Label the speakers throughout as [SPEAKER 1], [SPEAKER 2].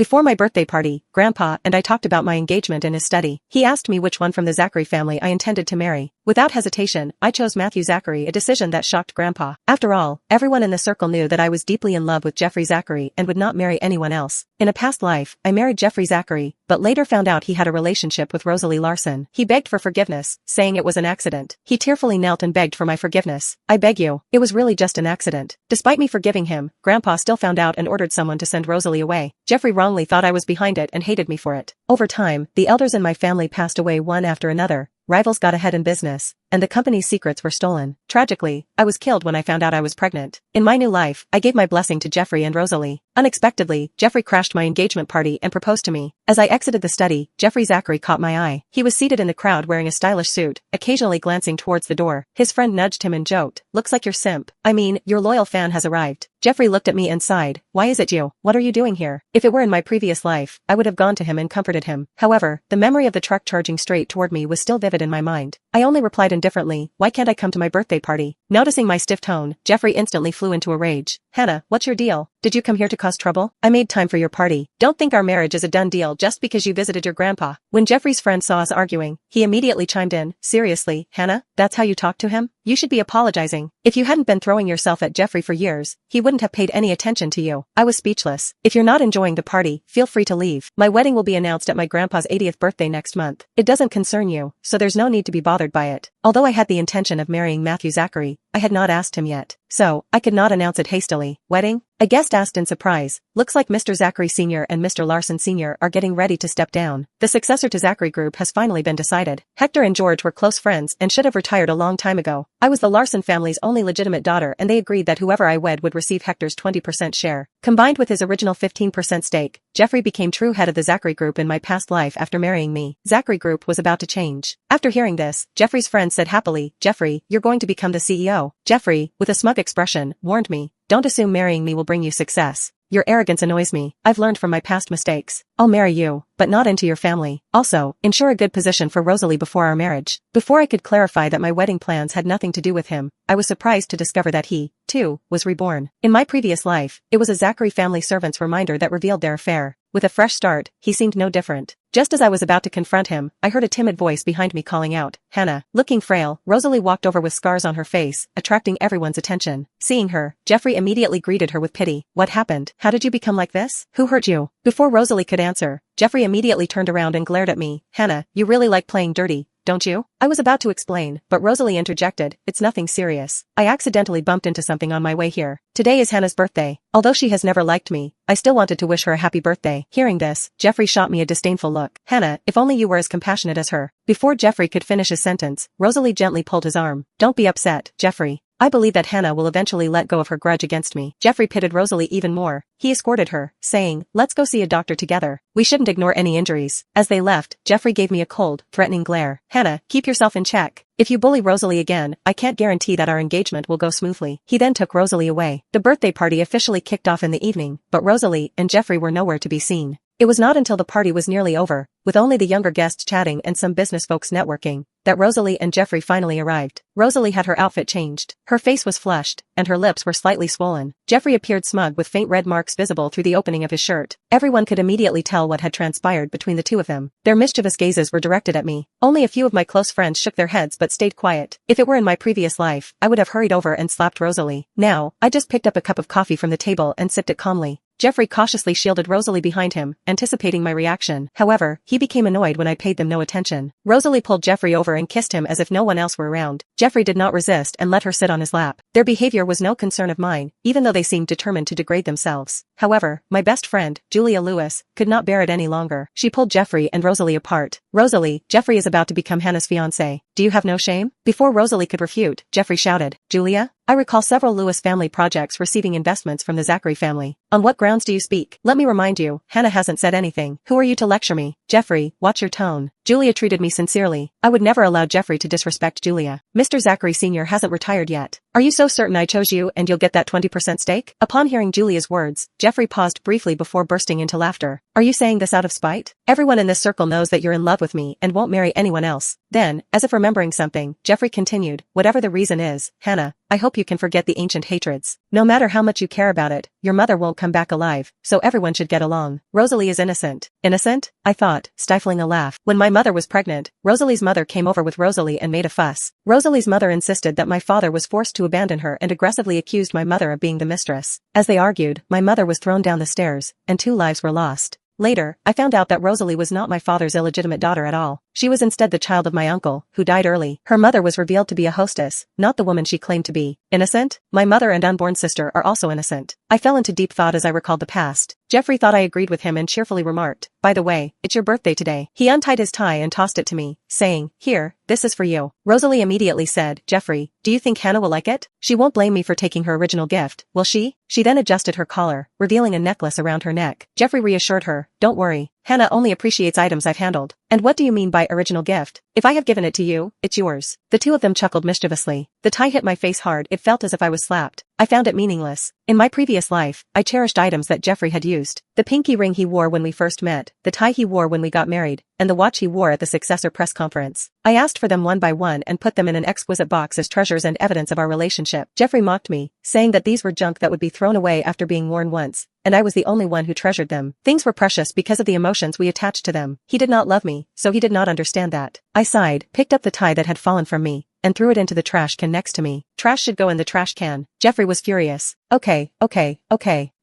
[SPEAKER 1] Before my birthday party, Grandpa and I talked about my engagement in his study. He asked me which one from the Zachary family I intended to marry. Without hesitation, I chose Matthew Zachary, a decision that shocked Grandpa. After all, everyone in the circle knew that I was deeply in love with Jeffrey Zachary and would not marry anyone else. In a past life, I married Jeffrey Zachary, but later found out he had a relationship with Rosalie Larson. He begged for forgiveness, saying it was an accident. He tearfully knelt and begged for my forgiveness. I beg you, it was really just an accident. Despite me forgiving him, Grandpa still found out and ordered someone to send Rosalie away. Jeffrey wrongly thought I was behind it and hated me for it. Over time, the elders in my family passed away one after another. Rivals got ahead in business, and the company's secrets were stolen. Tragically, I was killed when I found out I was pregnant. In my new life, I gave my blessing to Jeffrey and Rosalie. Unexpectedly, Jeffrey crashed my engagement party and proposed to me. As I exited the study, Jeffrey Zachary caught my eye. He was seated in the crowd wearing a stylish suit, occasionally glancing towards the door. His friend nudged him and joked, "Looks like your simp. I mean, your loyal fan has arrived." Jeffrey looked at me and sighed. "Why is it you? What are you doing here?" If it were in my previous life, I would have gone to him and comforted him. However, the memory of the truck charging straight toward me was still vivid in my mind. I only replied indifferently, "Why can't I come to my birthday party?" Noticing my stiff tone, Jeffrey instantly flew into a rage. "Hannah, what's your deal? Did you come here to cause trouble? I made time for your party. Don't think our marriage is a done deal just because you visited your grandpa." When Jeffrey's friend saw us arguing, he immediately chimed in, "Seriously, Hannah? That's how you talk to him? You should be apologizing. If you hadn't been throwing yourself at Jeffrey for years, he wouldn't have paid any attention to you." I was speechless. "If you're not enjoying the party, feel free to leave. My wedding will be announced at my grandpa's 80th birthday next month. It doesn't concern you, so there's no need to be bothered by it." Although I had the intention of marrying Matthew Zachary, I had not asked him yet, so I could not announce it hastily. "Wedding?" A guest asked in surprise. "Looks like Mr. Zachary Sr. and Mr. Larson Sr. are getting ready to step down. The successor to Zachary Group has finally been decided. Hector and George were close friends and should have retired a long time ago. I was the Larson family's only legitimate daughter and they agreed that whoever I wed would receive Hector's 20% share. Combined with his original 15% stake, Jeffrey became true head of the Zachary Group in my past life after marrying me. Zachary Group was about to change. After hearing this, Jeffrey's friend said happily, "Jeffrey, you're going to become the CEO." Jeffrey, with a smug expression, warned me, "Don't assume marrying me will bring you success. Your arrogance annoys me. I've learned from my past mistakes. I'll marry you, but not into your family. Also, ensure a good position for Rosalie before our marriage." Before I could clarify that my wedding plans had nothing to do with him, I was surprised to discover that he, too, was reborn. In my previous life, it was a Zachary family servant's reminder that revealed their affair. With a fresh start, he seemed no different. Just as I was about to confront him, I heard a timid voice behind me calling out, "Hannah." Looking frail, Rosalie walked over with scars on her face, attracting everyone's attention. Seeing her, Jeffrey immediately greeted her with pity. "What happened? How did you become like this? Who hurt you?" Before Rosalie could answer, Jeffrey immediately turned around and glared at me. "Hannah, you really like playing dirty, don't you?" I was about to explain, but Rosalie interjected, "It's nothing serious. I accidentally bumped into something on my way here. Today is Hannah's birthday. Although she has never liked me, I still wanted to wish her a happy birthday." Hearing this, Jeffrey shot me a disdainful look. "Hannah, if only you were as compassionate as her." Before Jeffrey could finish his sentence, Rosalie gently pulled his arm. "Don't be upset, Jeffrey. I believe that Hannah will eventually let go of her grudge against me." Jeffrey pitted Rosalie even more. He escorted her, saying, "Let's go see a doctor together. We shouldn't ignore any injuries." As they left, Jeffrey gave me a cold, threatening glare. "Hannah, keep yourself in check. If you bully Rosalie again, I can't guarantee that our engagement will go smoothly." He then took Rosalie away. The birthday party officially kicked off in the evening, but Rosalie and Jeffrey were nowhere to be seen. It was not until the party was nearly over, with only the younger guests chatting and some business folks networking, that Rosalie and Jeffrey finally arrived. Rosalie had her outfit changed. Her face was flushed, and her lips were slightly swollen. Jeffrey appeared smug with faint red marks visible through the opening of his shirt. Everyone could immediately tell what had transpired between the two of them. Their mischievous gazes were directed at me. Only a few of my close friends shook their heads but stayed quiet. If it were in my previous life, I would have hurried over and slapped Rosalie. Now, I just picked up a cup of coffee from the table and sipped it calmly. Jeffrey cautiously shielded Rosalie behind him, anticipating my reaction. However, he became annoyed when I paid them no attention. Rosalie pulled Jeffrey over and kissed him as if no one else were around. Jeffrey did not resist and let her sit on his lap. Their behavior was no concern of mine, even though they seemed determined to degrade themselves. However, my best friend, Julia Lewis, could not bear it any longer. She pulled Jeffrey and Rosalie apart. "Rosalie, Jeffrey is about to become Hannah's fiancé. Do you have no shame?" Before Rosalie could refute, Jeffrey shouted, "Julia? I recall several Lewis family projects receiving investments from the Zachary family. On what grounds do you speak? Let me remind you, Hannah hasn't said anything. Who are you to lecture me?" "Jeffrey, watch your tone." Julia treated me sincerely. I would never allow Jeffrey to disrespect Julia. "Mr. Zachary Sr. hasn't retired yet. Are you so certain I chose you and you'll get that 20% stake?" Upon hearing Julia's words, Jeffrey paused briefly before bursting into laughter. "Are you saying this out of spite? Everyone in this circle knows that you're in love with me and won't marry anyone else." Then, as if remembering something, Jeffrey continued, "Whatever the reason is, Hannah, I hope you can forget the ancient hatreds. No matter how much you care about it, your mother won't come back alive, so everyone should get along. Rosalie is innocent. Innocent? I thought, stifling a laugh. When my mother was pregnant, Rosalie's mother came over with Rosalie and made a fuss. Rosalie's mother insisted that my father was forced to abandon her and aggressively accused my mother of being the mistress. As they argued, my mother was thrown down the stairs, and 2 lives were lost. Later, I found out that Rosalie was not my father's illegitimate daughter at all. She was instead the child of my uncle, who died early. Her mother was revealed to be a hostess, not the woman she claimed to be. Innocent? My mother and unborn sister are also innocent. I fell into deep thought as I recalled the past. Jeffrey thought I agreed with him and cheerfully remarked, "By the way, it's your birthday today." He untied his tie and tossed it to me, saying, "Here, this is for you." Rosalie immediately said, "Jeffrey, do you think Hannah will like it? She won't blame me for taking her original gift, will she?" She then adjusted her collar, revealing a necklace around her neck. Jeffrey reassured her, "Don't worry. Hannah only appreciates items I've handled." "And what do you mean by original gift? If I have given it to you, it's yours." The 2 of them chuckled mischievously. The tie hit my face hard. It felt as if I was slapped. I found it meaningless. In my previous life, I cherished items that Jeffrey had used. The pinky ring he wore when we first met, the tie he wore when we got married, and the watch he wore at the successor press conference. I asked for them one by one and put them in an exquisite box as treasures and evidence of our relationship. Jeffrey mocked me, saying that these were junk that would be thrown away after being worn once, and I was the only one who treasured them. Things were precious because of the emotions we attached to them. He did not love me, so he did not understand that. I sighed, picked up the tie that had fallen from me, and threw it into the trash can next to me. Trash should go in the trash can. Jeffrey was furious. Okay.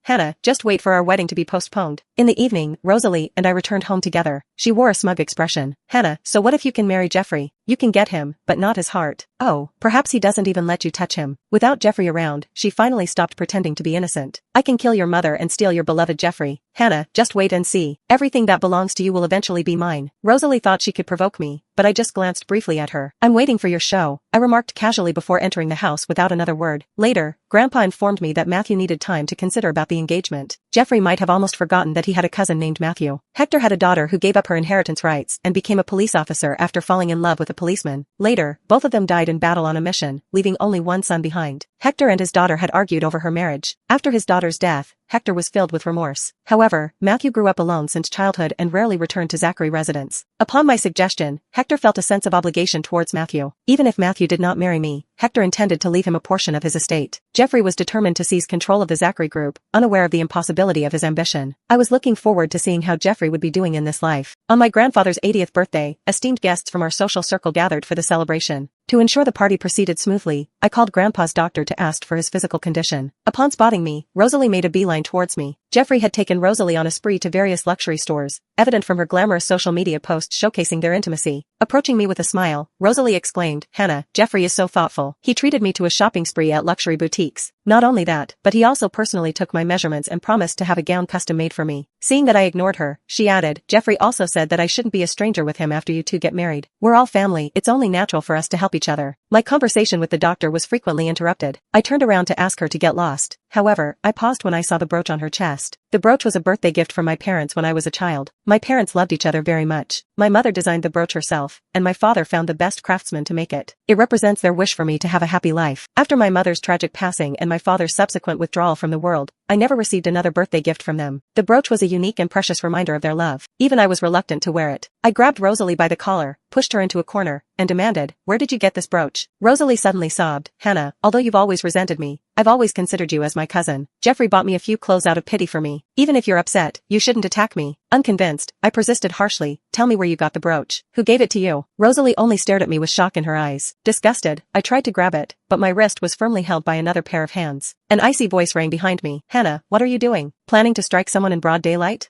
[SPEAKER 1] Hannah, just wait for our wedding to be postponed." In the evening, Rosalie and I returned home together. She wore a smug expression. "Hannah, so what if you can marry Jeffrey? You can get him, but not his heart." "Oh, perhaps he doesn't even let you touch him." Without Jeffrey around, she finally stopped pretending to be innocent. "I can kill your mother and steal your beloved Jeffrey. Hannah, just wait and see. Everything that belongs to you will eventually be mine." Rosalie thought she could provoke me, but I just glanced briefly at her. "I'm waiting for your show," I remarked casually before entering the house without another word. Later, Grandpa informed me that Matthew needed time to consider about the engagement. Jeffrey might have almost forgotten that he had a cousin named Matthew. Hector had a daughter who gave up her inheritance rights and became a police officer after falling in love with a policeman. Later, both of them died in battle on a mission, leaving only one son behind. Hector and his daughter had argued over her marriage. After his daughter's death, Hector was filled with remorse. However, Matthew grew up alone since childhood and rarely returned to Zachary residence. Upon my suggestion, Hector felt a sense of obligation towards Matthew. Even if Matthew did not marry me, Hector intended to leave him a portion of his estate. Jeffrey was determined to seize control of the Zachary group, unaware of the impossibility of his ambition. I was looking forward to seeing how Jeffrey would be doing in this life. On my grandfather's 80th birthday, esteemed guests from our social circle gathered for the celebration. To ensure the party proceeded smoothly, I called Grandpa's doctor to ask for his physical condition. Upon spotting me, Rosalie made a beeline towards me. Jeffrey had taken Rosalie on a spree to various luxury stores, evident from her glamorous social media posts showcasing their intimacy. Approaching me with a smile, Rosalie exclaimed, "Hannah, Jeffrey is so thoughtful. He treated me to a shopping spree at luxury boutiques. Not only that, but he also personally took my measurements and promised to have a gown custom made for me." Seeing that I ignored her, she added, "Jeffrey also said that I shouldn't be a stranger with him after you two get married. We're all family, it's only natural for us to help each other." My conversation with the doctor was frequently interrupted. I turned around to ask her to get lost. However, I paused when I saw the brooch on her chest. The brooch was a birthday gift from my parents when I was a child. My parents loved each other very much. My mother designed the brooch herself, and my father found the best craftsman to make it. It represents their wish for me to have a happy life. After my mother's tragic passing and my father's subsequent withdrawal from the world, I never received another birthday gift from them. The brooch was a unique and precious reminder of their love. Even I was reluctant to wear it. I grabbed Rosalie by the collar, pushed her into a corner, and demanded, "Where did you get this brooch?" Rosalie suddenly sobbed, "Hannah, although you've always resented me, I've always considered you as my cousin. Jeffrey bought me a few clothes out of pity for me. Even if you're upset, you shouldn't attack me." Unconvinced, I persisted harshly, "Tell me where you got the brooch. Who gave it to you?" Rosalie only stared at me with shock in her eyes. Disgusted, I tried to grab it, but my wrist was firmly held by another pair of hands. An icy voice rang behind me. "Hannah, what are you doing? Planning to strike someone in broad daylight?"